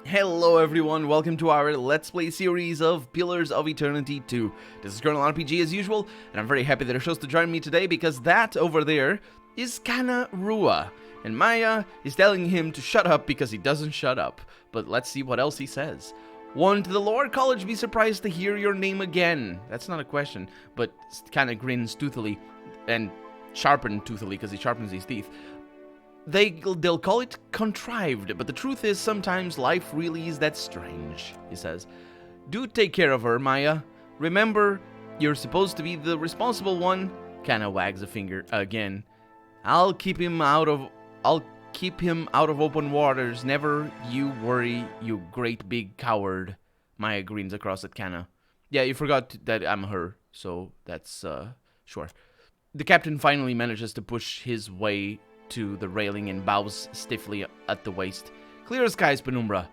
Hello everyone, welcome to our Let's Play series of Pillars of Eternity 2. This is Colonel RPG as usual, and I'm very happy that you're chose to join me today because that over there is Kana Rua. And Maya is telling him to shut up because he doesn't shut up. But let's see what else he says. Won't the Lore College be surprised to hear your name again? That's not a question, but kind of grins toothily and sharpened toothily because he sharpens his teeth. They'll call it contrived, but the truth is sometimes life really is that strange, he says. Do take care of her, Maya. Remember, you're supposed to be the responsible one. Kinda wags a finger again. I'll keep him out of open waters. Never you worry, you great big coward. Maya grins across at Kana. Yeah, you forgot that I'm her, so that's, sure. The captain finally manages to push his way to the railing and bows stiffly at the waist. Clear skies, Penumbra.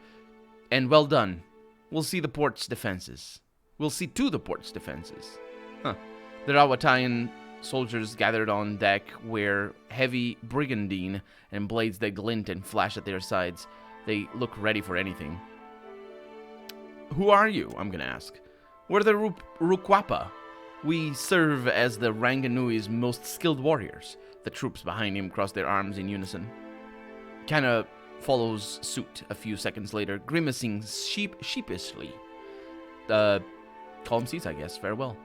And well done. We'll see the port's defenses. We'll see to the port's defenses. Huh. The Rawatayan soldiers gathered on deck wear heavy brigandine and blades that glint and flash at their sides. They look ready for anything. Who are you? I'm gonna ask. We're the Rukwapa. We serve as the Ranganui's most skilled warriors. The troops behind him cross their arms in unison. Kana follows suit a few seconds later, grimacing sheepishly. Calm seats, I guess. Farewell.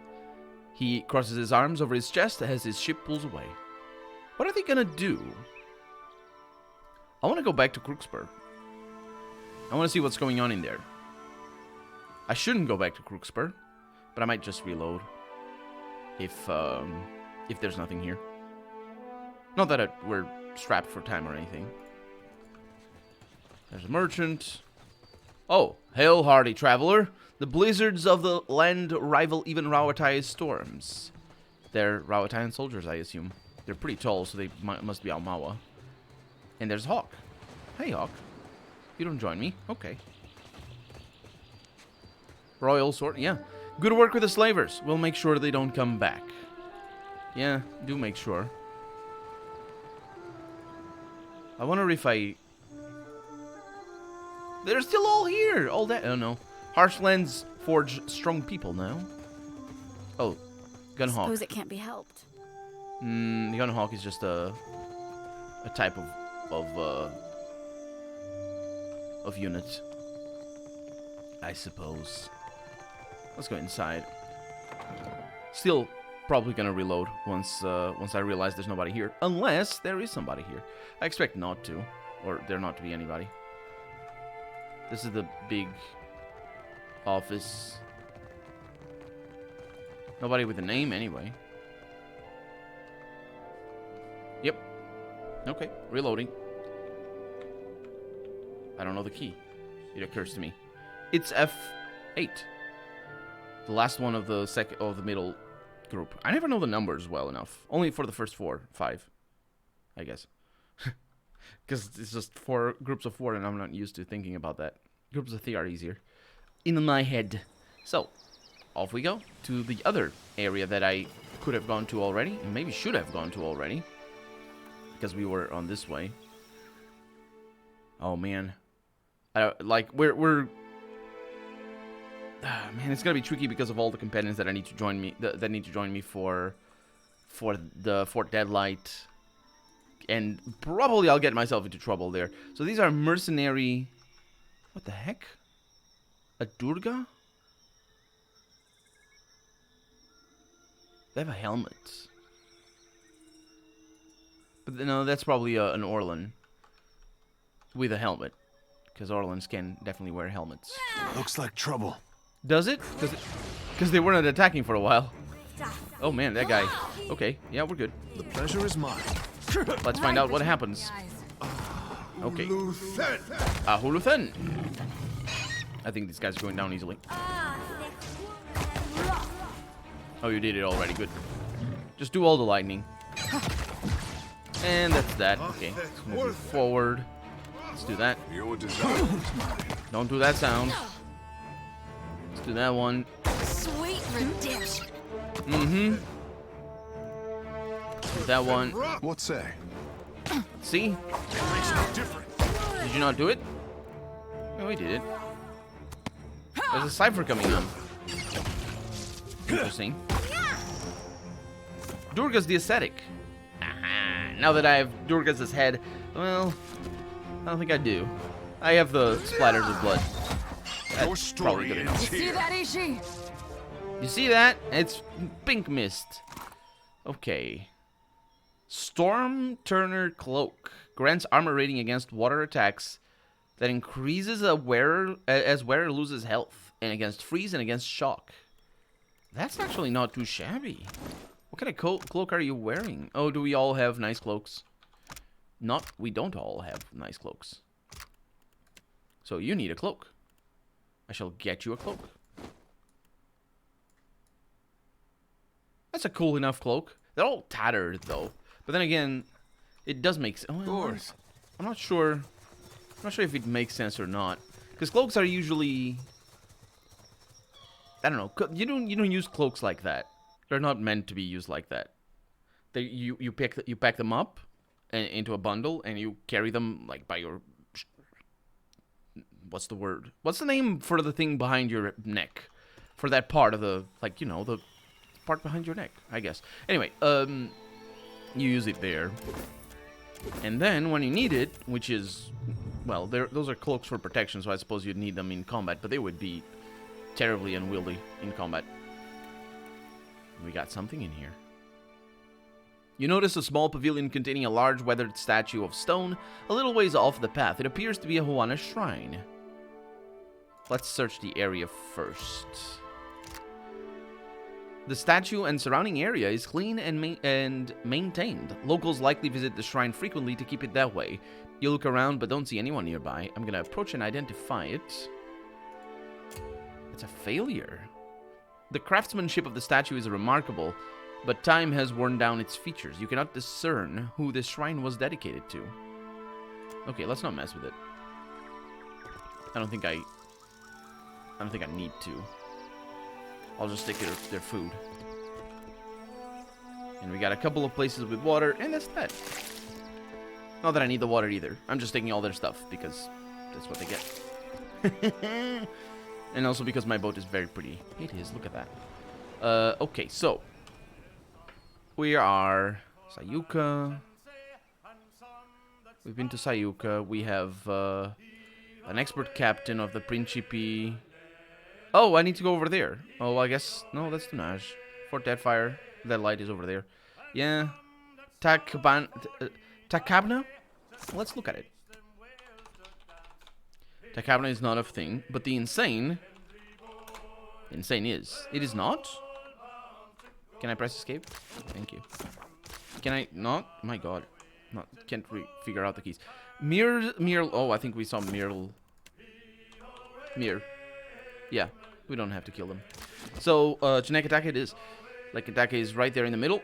He crosses his arms over his chest as his ship pulls away. What are they gonna do? I want to go back to Crooksburg. I want to see what's going on in there. I shouldn't go back to Crooksburg, but I might just reload if there's nothing here. Not that we're strapped for time or anything. There's a merchant. Oh, hail, hardy traveler. The blizzards of the land rival even Rawatai's storms. They're Rawataian soldiers, I assume. They're pretty tall, so they must be Almawa. And there's Hawk. Hey, Hawk. You don't join me? Okay. Royal sword, yeah. Good work with the slavers. We'll make sure they don't come back. Yeah, do make sure. I wonder if they're still all here! All that... Oh, no. Harshlands forge strong people now. Oh, Gunhawk. Suppose it can't be helped. The Gunhawk is just a type of unit. I suppose. Let's go inside. Still probably gonna reload once I realize there's nobody here. Unless there is somebody here. I expect not to. Or there not to be anybody. This is the big office. Nobody with a name anyway. Yep. Okay, reloading. I don't know the key. It occurs to me. It's F8. The last one of the middle group. I never know the numbers well enough. Only for the first 5, I guess. Because it's just 4 groups of 4 and I'm not used to thinking about that. Groups of 3 are easier. In my head. So, off we go to the other area that I could have gone to already. And maybe should have gone to already. Because we were on this way. Oh, man. We're... man, it's gonna be tricky because of all the companions that need to join me. That need to join me for the Fort Deadlight, and probably I'll get myself into trouble there. So these are mercenary. What the heck? A Durga? They have a helmet, but no, that's probably an Orlan with a helmet, because Orlans can definitely wear helmets. Looks like trouble. Does it? Because they weren't attacking for a while. Oh man, that guy. Okay, yeah, we're good. The pleasure is mine. Let's find out what happens. Okay. Ahuluthen. I think these guys are going down easily. Oh, you did it already. Good. Just do all the lightning. And that's that. Okay. Let's move forward. Let's do that. Don't do that sound. Let's do that one. Sweet redemption. Mm-hmm. That one. What say? See? It makes no difference. Did you not do it? Oh, we did it. There's a cipher coming on. Interesting. Durga's the ascetic. Aha. Now that I have Durga's head, well, I don't think I do. I have the splatters of blood. Your That's probably story good ends enough. See here. that, Ishi? You see that? It's pink mist. Okay. Storm Turner Cloak grants armor rating against water attacks that increases as wearer loses health, and against freeze and against shock. That's actually not too shabby. What kind of cloak are you wearing? Oh, do we all have nice cloaks? We don't all have nice cloaks. So you need a cloak. I shall get you a cloak. That's a cool enough cloak. They're all tattered, though. But then again, it does make sense. Oh, Doors. I'm not sure. I'm not sure if it makes sense or not. Because cloaks are usually... I don't know. You don't use cloaks like that. They're not meant to be used like that. You pack them up into a bundle and you carry them like by your... What's the word? What's the name for the thing behind your neck? For that part of the, like, you know, the part behind your neck, I guess. Anyway, you use it there. And then when you need it, which is, well, those are cloaks for protection, so I suppose you'd need them in combat, but they would be terribly unwieldy in combat. We got something in here. You notice a small pavilion containing a large weathered statue of stone a little ways off the path. It appears to be a Huana shrine. Let's search the area first. The statue and surrounding area is clean and maintained. Locals likely visit the shrine frequently to keep it that way. You look around but don't see anyone nearby. I'm gonna approach and identify it. It's a failure. The craftsmanship of the statue is remarkable, but time has worn down its features. You cannot discern who this shrine was dedicated to. Okay, let's not mess with it. I don't think I need to. I'll just take their food. And we got a couple of places with water, and that's that. Not that I need the water either. I'm just taking all their stuff because that's what they get. And also because my boat is very pretty. It is, look at that. Okay, so we are Sayuka. We've been to Sayuka. We have an expert captain of the Principi. Oh, I need to go over there. Oh, I guess... No, that's Tunaj. Fort Deadfire. That light is over there. Yeah. Takabna? Let's look at it. Takabna is not a thing, but the insane... Insane is. It is not? Can I press escape? Thank you. Can I not? My god. Not, can't figure out the keys. Mir... Oh, I think we saw Mir. Yeah, we don't have to kill them. So, Chinekataka it is. Like, Ataka is right there in the middle,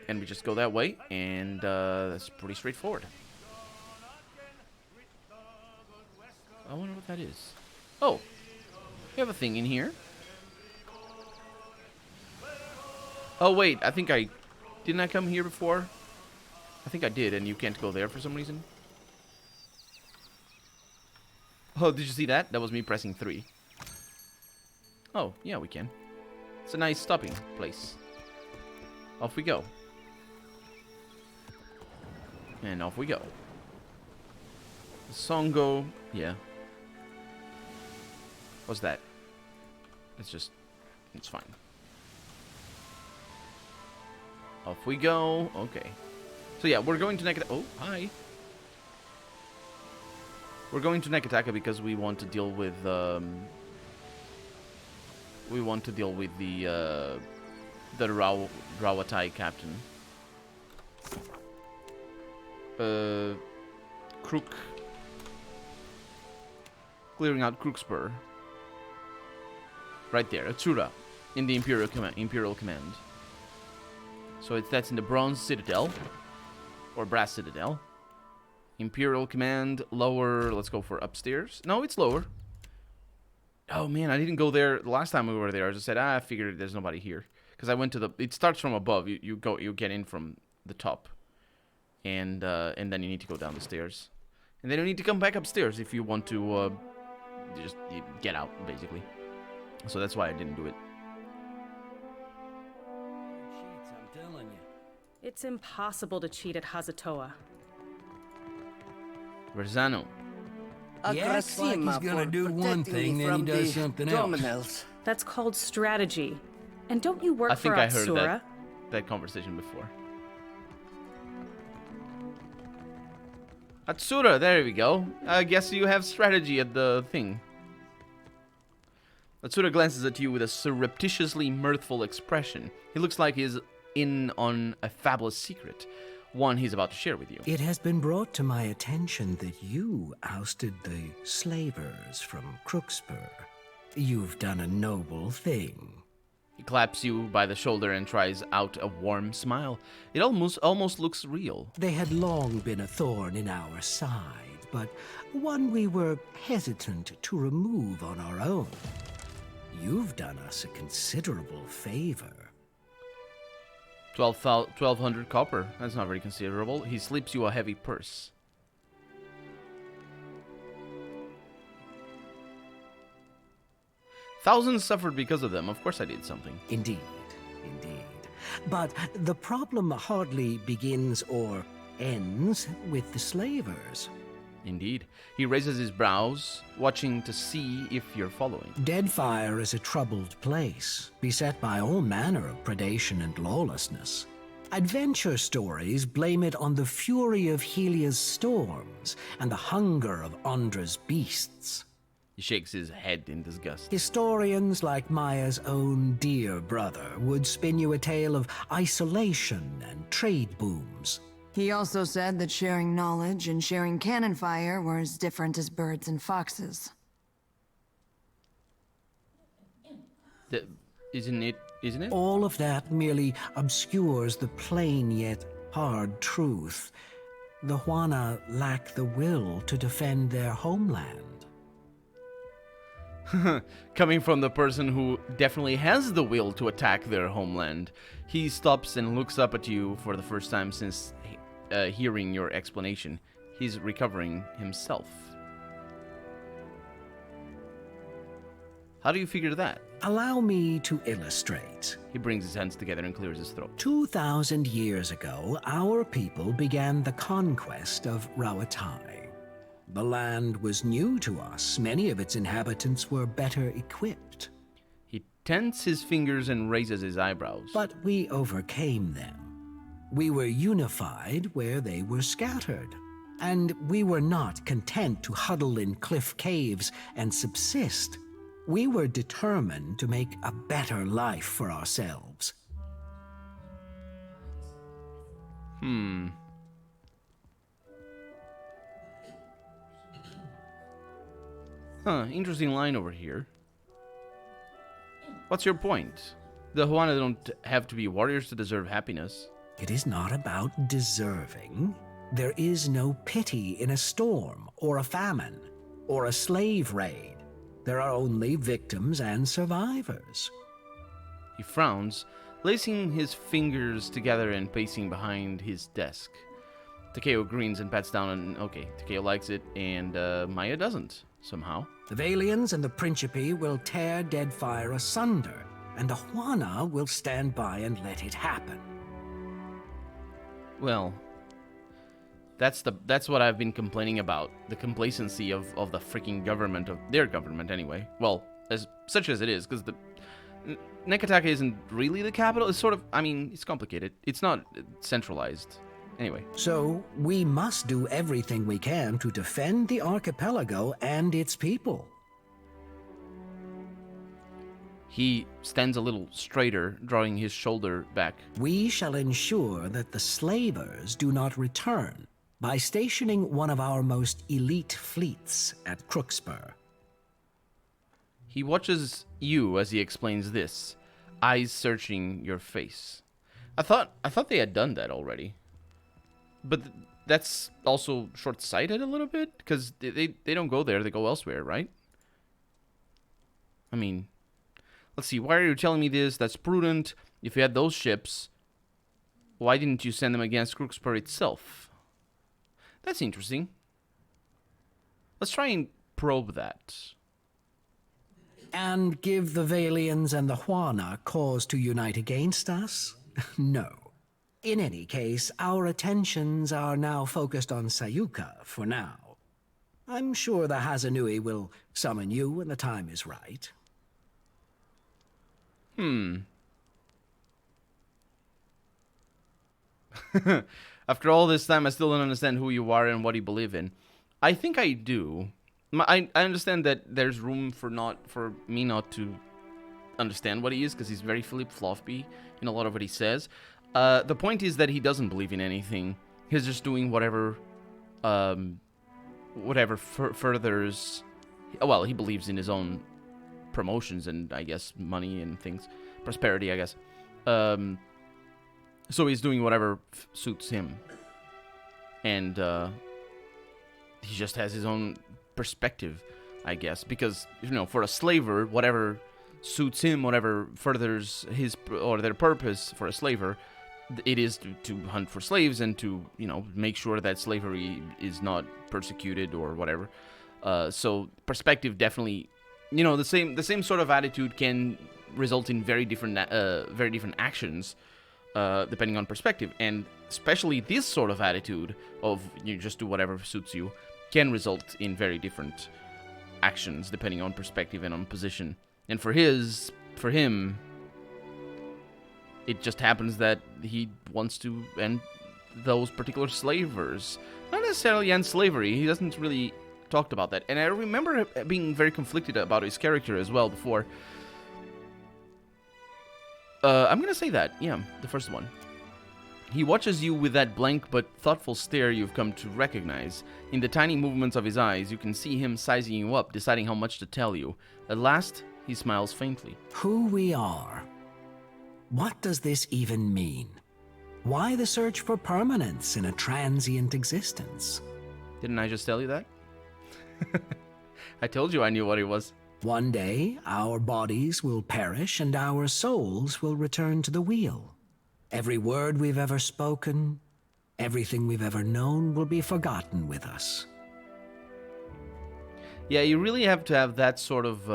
and we just go that way, and that's pretty straightforward. I wonder what that is. Oh, we have a thing in here. Oh, wait, I think I... Didn't I come here before? I think I did, and you can't go there for some reason. Oh, did you see that? That was me pressing 3. Oh, yeah, we can. It's a nice stopping place. Off we go. And off we go. Songo, yeah. What's that? It's fine. Off we go. Okay. So yeah, we're going to Nekataka. Oh, hi. We're going to Nekataka because we want to deal with the Rawatai captain. Crook. Clearing out Crookspur. Right there, Atsura, in the Imperial Command. So that's in the Bronze Citadel, or Brass Citadel. Imperial Command, lower, let's go for upstairs. No, it's lower. Oh man, I didn't go there the last time we were there. I just said, I figured there's nobody here. Because I went to it starts from above, you get in from the top. And then you need to go down the stairs. And then you need to come back upstairs if you want to just get out, basically. So that's why I didn't do it. Cheats, I'm telling you. It's impossible to cheat at Hazatoa. Verzano. He acts like he's gonna do one thing, then he does something else. That's called strategy. And don't you work I think for I heard Atsura? that conversation before. Atsura, there we go. I guess you have strategy at the thing. Atsura glances at you with a surreptitiously mirthful expression. He looks like he's in on a fabulous secret, one he's about to share with you. It has been brought to my attention that you ousted the slavers from Crookspur. You've done a noble thing. He claps you by the shoulder and tries out a warm smile. It almost looks real. They had long been a thorn in our side, but one we were hesitant to remove on our own. You've done us a considerable favor. 1,200 copper. That's not very considerable. He slips you a heavy purse. Thousands suffered because of them. Of course I did something. Indeed, indeed. But the problem hardly begins or ends with the slavers. Indeed. He raises his brows, watching to see if you're following. Deadfire is a troubled place, beset by all manner of predation and lawlessness. Adventure stories blame it on the fury of Helia's storms and the hunger of Andra's beasts. He shakes his head in disgust. Historians like Maya's own dear brother would spin you a tale of isolation and trade booms. He also said that sharing knowledge and sharing cannon fire were as different as birds and foxes. Isn't it? All of that merely obscures the plain yet hard truth. The Huana lack the will to defend their homeland. Coming from the person who definitely has the will to attack their homeland. He stops and looks up at you for the first time since hearing your explanation. He's recovering himself. How do you figure that? Allow me to illustrate. He brings his hands together and clears his throat. 2,000 years ago, our people began the conquest of Rawatai. The land was new to us. Many of its inhabitants were better equipped. He tenses his fingers and raises his eyebrows. But we overcame them. We were unified where they were scattered. And we were not content to huddle in cliff caves and subsist. We were determined to make a better life for ourselves. Interesting line over here. What's your point? The Huana don't have to be warriors to deserve happiness. It is not about deserving. There is no pity in a storm, or a famine, or a slave raid. There are only victims and survivors. He frowns, lacing his fingers together and pacing behind his desk. Takeo grins and pats down and okay, Takeo likes it and Maya doesn't, somehow. The Valians and the Principe will tear Deadfire asunder, and the Huana will stand by and let it happen. Well, that's what I've been complaining about. The complacency of the freaking government, of their government anyway. Well, as such as it is, because the Nekataka isn't really the capital. It's sort of, I mean, it's complicated. It's not centralized. Anyway. So, we must do everything we can to defend the archipelago and its people. He stands a little straighter, drawing his shoulder back. We shall ensure that the slavers do not return by stationing one of our most elite fleets at Crookspur. He watches you as he explains this, eyes searching your face. I thought they had done that already. But that's also short-sighted a little bit, because they don't go there, they go elsewhere, right? I mean, let's see, why are you telling me this? That's prudent. If you had those ships, why didn't you send them against Crookspur itself? That's interesting. Let's try and probe that. And give the Valians and the Huana cause to unite against us? No. In any case, our attentions are now focused on Sayuka for now. I'm sure the Hazanui will summon you when the time is right. After all this time, I still don't understand who you are and what you believe in. I think I do. I understand that there's room for me not to understand what he is, because he's very flip-floppy in a lot of what he says. The point is that he doesn't believe in anything. He's just doing whatever furthers... Well, he believes in his own promotions and, I guess, money and things. Prosperity, I guess. So he's doing whatever suits him. And he just has his own perspective, I guess. Because, you know, for a slaver, whatever suits him, whatever furthers his or their purpose for a slaver, it is to hunt for slaves and to, you know, make sure that slavery is not persecuted or whatever. So perspective definitely, you know, the same sort of attitude can result in very different actions, depending on perspective. And especially this sort of attitude of you just do whatever suits you can result in very different actions depending on perspective and on position. And for him, it just happens that he wants to end those particular slavers. Not necessarily end slavery. He doesn't really talk about that. And I remember being very conflicted about his character as well before. I'm gonna say that. Yeah, the first one. He watches you with that blank but thoughtful stare you've come to recognize. In the tiny movements of his eyes, you can see him sizing you up, deciding how much to tell you. At last, he smiles faintly. Who we are. What does this even mean? Why the search for permanence in a transient existence? Didn't I just tell you that? I told you I knew what it was. One day, our bodies will perish and our souls will return to the wheel. Every word we've ever spoken, everything we've ever known will be forgotten with us. Yeah, you really have to have that sort of,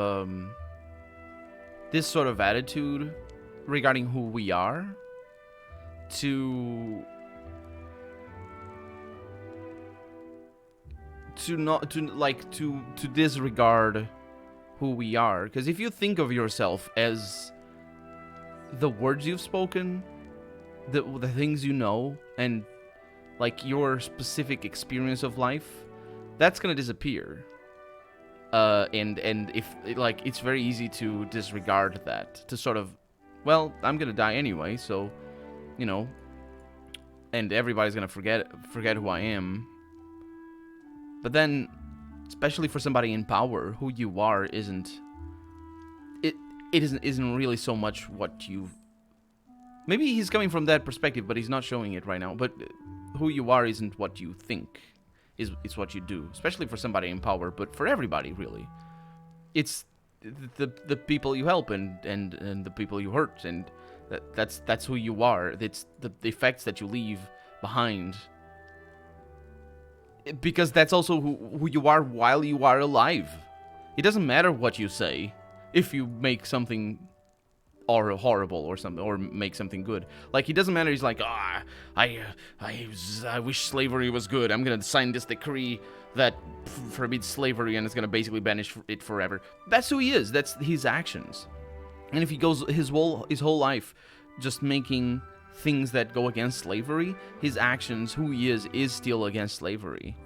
this sort of attitude regarding who we are to disregard who we are. Because if you think of yourself as the words you've spoken, the things you know, and like your specific experience of life, that's gonna disappear. And if like it's very easy to disregard that, to sort of, well, I'm gonna die anyway, so you know, and everybody's gonna forget who I am. But then, especially for somebody in power, who you are isn't really so much what you've. Maybe he's coming from that perspective, but he's not showing it right now. But who you are isn't what you think. It's what you do, especially for somebody in power, but for everybody, really. It's the people you help and the people you hurt, and that's who you are. It's the effects that you leave behind. Because that's also who you are while you are alive. It doesn't matter what you say if you make something or horrible or something, or make something good. Like, it doesn't matter. He's like, I wish slavery was good. I'm gonna sign this decree that forbids slavery, and it's gonna basically banish it forever. That's who he is. That's his actions. And if he goes his whole life just making things that go against slavery, his actions, who he is still against slavery.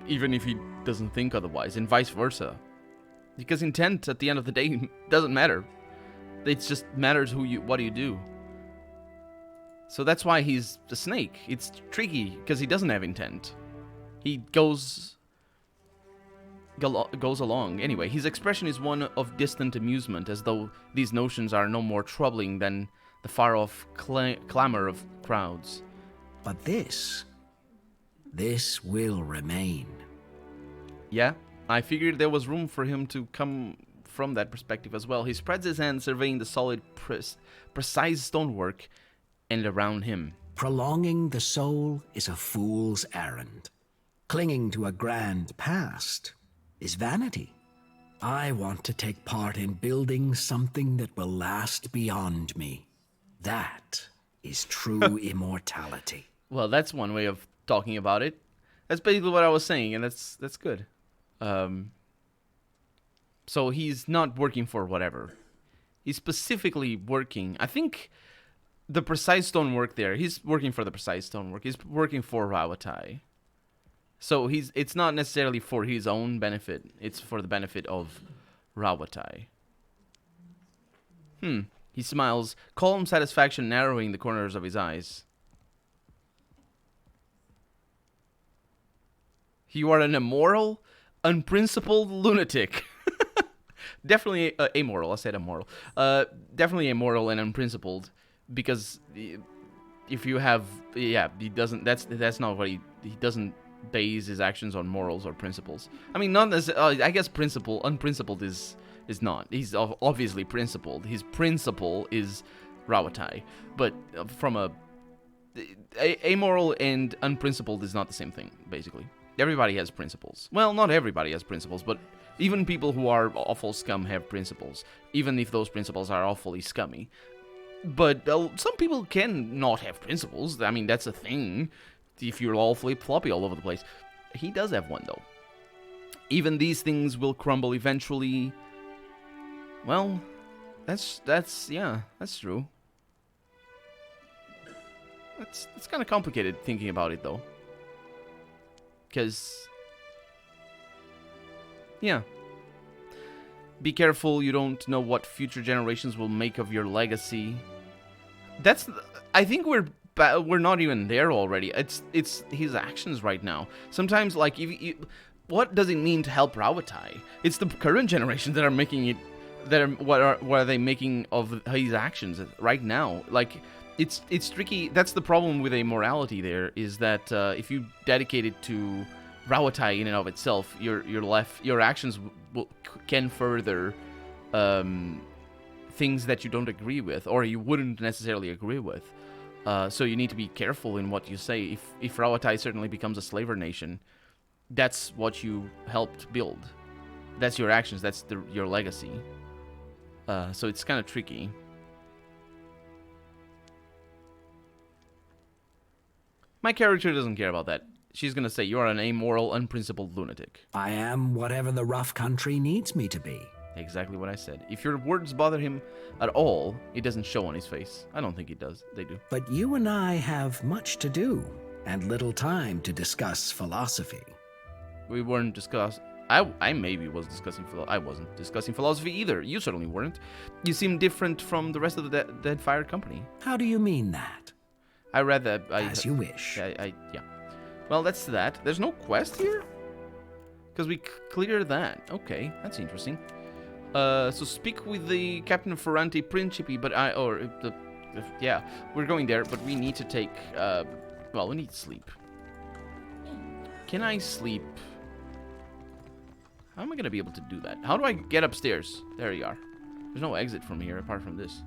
Even if he doesn't think otherwise, and vice versa. Because intent, at the end of the day, doesn't matter. It just matters what do you do. So that's why he's a snake. It's tricky, because he doesn't have intent. He goes along. Anyway, his expression is one of distant amusement, as though these notions are no more troubling than the far-off clamor of crowds. But this will remain. Yeah, I figured there was room for him to come from that perspective as well. He spreads his hand, surveying the solid, precise stonework and around him. Prolonging the soul is a fool's errand. Clinging to a grand past is vanity. I want to take part in building something that will last beyond me. That is true immortality. Well, that's one way of talking about it. That's basically what I was saying, and that's good. So he's not working for whatever. He's specifically working. I think the Precise Stonework there. He's working for the Precise Stonework. He's working for Rawatai. So it's not necessarily for his own benefit. It's for the benefit of Rawatai. He smiles, calm satisfaction narrowing the corners of his eyes. You are an immoral, unprincipled lunatic. Definitely amoral. I said immoral. Definitely immoral and unprincipled, because if you have, he doesn't. That's not what he doesn't base his actions on morals or principles. I mean, not necessarily. I guess unprincipled is not. He's obviously principled. His principle is Rawatai, but from amoral and unprincipled is not the same thing. Basically, everybody has principles. Well, not everybody has principles, but even people who are awful scum have principles, even if those principles are awfully scummy. But some people can not have principles. I mean, that's a thing. If you're all flip-floppy all over the place. He does have one, though. Even these things will crumble eventually. Well, that's true. It's kind of complicated thinking about it, though. Because, yeah. Be careful, you don't know what future generations will make of your legacy. I think we're not even there already. It's his actions right now. Sometimes, like, what does it mean to help Rawatai? It's the current generation that are making it. What are they making of his actions right now? Like, it's tricky. That's the problem with amorality. There is that if you dedicate it to Rawatai in and of itself, your actions can further things that you don't agree with, or you wouldn't necessarily agree with. So you need to be careful in what you say. If Rawatai certainly becomes a slaver nation, that's what you helped build. That's your actions. That's your legacy. So it's kind of tricky. My character doesn't care about that. She's gonna say, you are an amoral, unprincipled lunatic. I am whatever the rough country needs me to be. Exactly what I said. If your words bother him at all, it doesn't show on his face. I don't think it does. They do. But you and I have much to do, and little time to discuss philosophy. We weren't discussing... I maybe was discussing philosophy. I wasn't discussing philosophy either. You certainly weren't. You seem different from the rest of the Deadfire company. How do you mean that? I read that... As you wish. Yeah. Well, that's that. There's no quest here? Because we cleared that. Okay, that's interesting. So speak with the Captain Ferrante Principe, but yeah, we're going there, but we need to take, well, we need sleep. Can I sleep? How am I going to be able to do that? How do I get upstairs? There you are. There's no exit from here apart from this.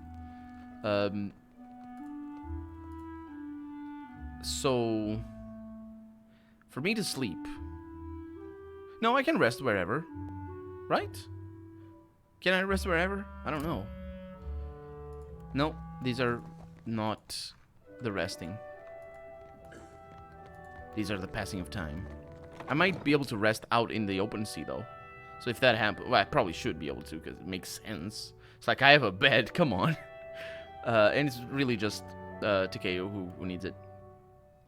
So, for me to sleep. No, I can rest wherever. Right? Can I rest wherever? I don't know. No, these are not the resting. These are the passing of time. I might be able to rest out in the open sea, though. So if that happens, well, I probably should be able to, because it makes sense. It's like, I have a bed, come on. And it's really just Takeo who needs it.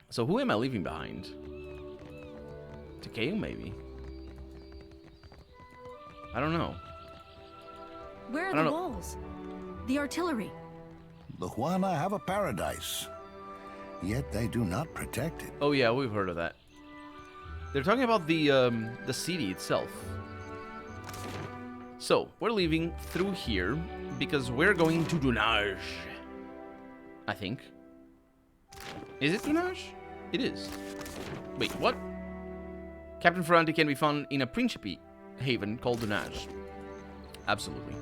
So who am I leaving behind? Takeo, maybe? I don't know. Where are the walls? The artillery? The Juana have a paradise, yet they do not protect it. Oh yeah, we've heard of that. They're talking about the city itself. So, we're leaving through here because we're going to Dunaj. I think. Is it Dunaj? It is. Wait, what? Captain Ferrante can be found in a Principe haven called Dunaj. Absolutely.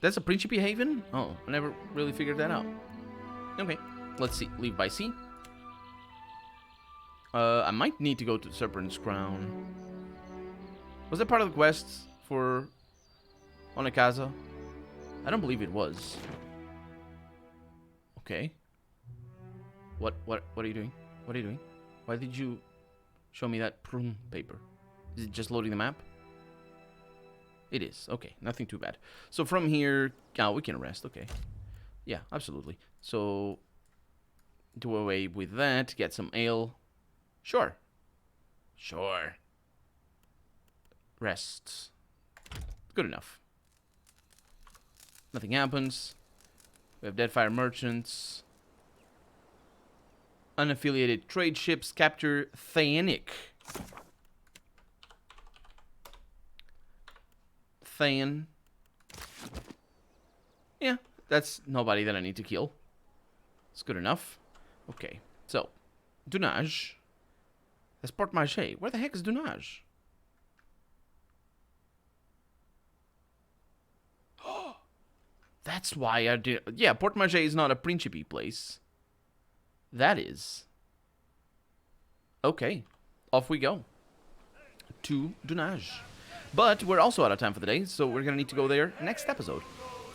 That's a Principe haven? Oh, I never really figured that out. Okay, let's see. Leave by sea. I might need to go to Serpent's Crown. Was that part of the quest for Onakaza? I don't believe it was. Okay. What are you doing? What are you doing? Why did you show me that prune paper? Is it just loading the map? It is. Okay, nothing too bad. So from here, we can rest. Okay. Yeah, absolutely. So do away with that. Get some ale. Sure. Sure. Rest. Good enough. Nothing happens. We have Deadfire merchants. Unaffiliated trade ships capture Thainic. Thain. Yeah, that's nobody that I need to kill. It's good enough. Okay, so Dunage. That's Port Marché. Where the heck is Dunage? That's why I did. Yeah, Port Marché is not a Principe place. That is. Okay, off we go to Dunage. But we're also out of time for the day, so we're gonna need to go there next episode.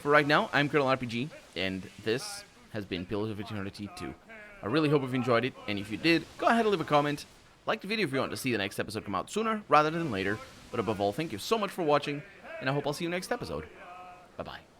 For right now, I'm Colonel RPG, and this has been Pillars of Eternity 2. I really hope you've enjoyed it, and if you did, go ahead and leave a comment. Like the video if you want to see the next episode come out sooner rather than later. But above all, thank you so much for watching, and I hope I'll see you next episode. Bye-bye.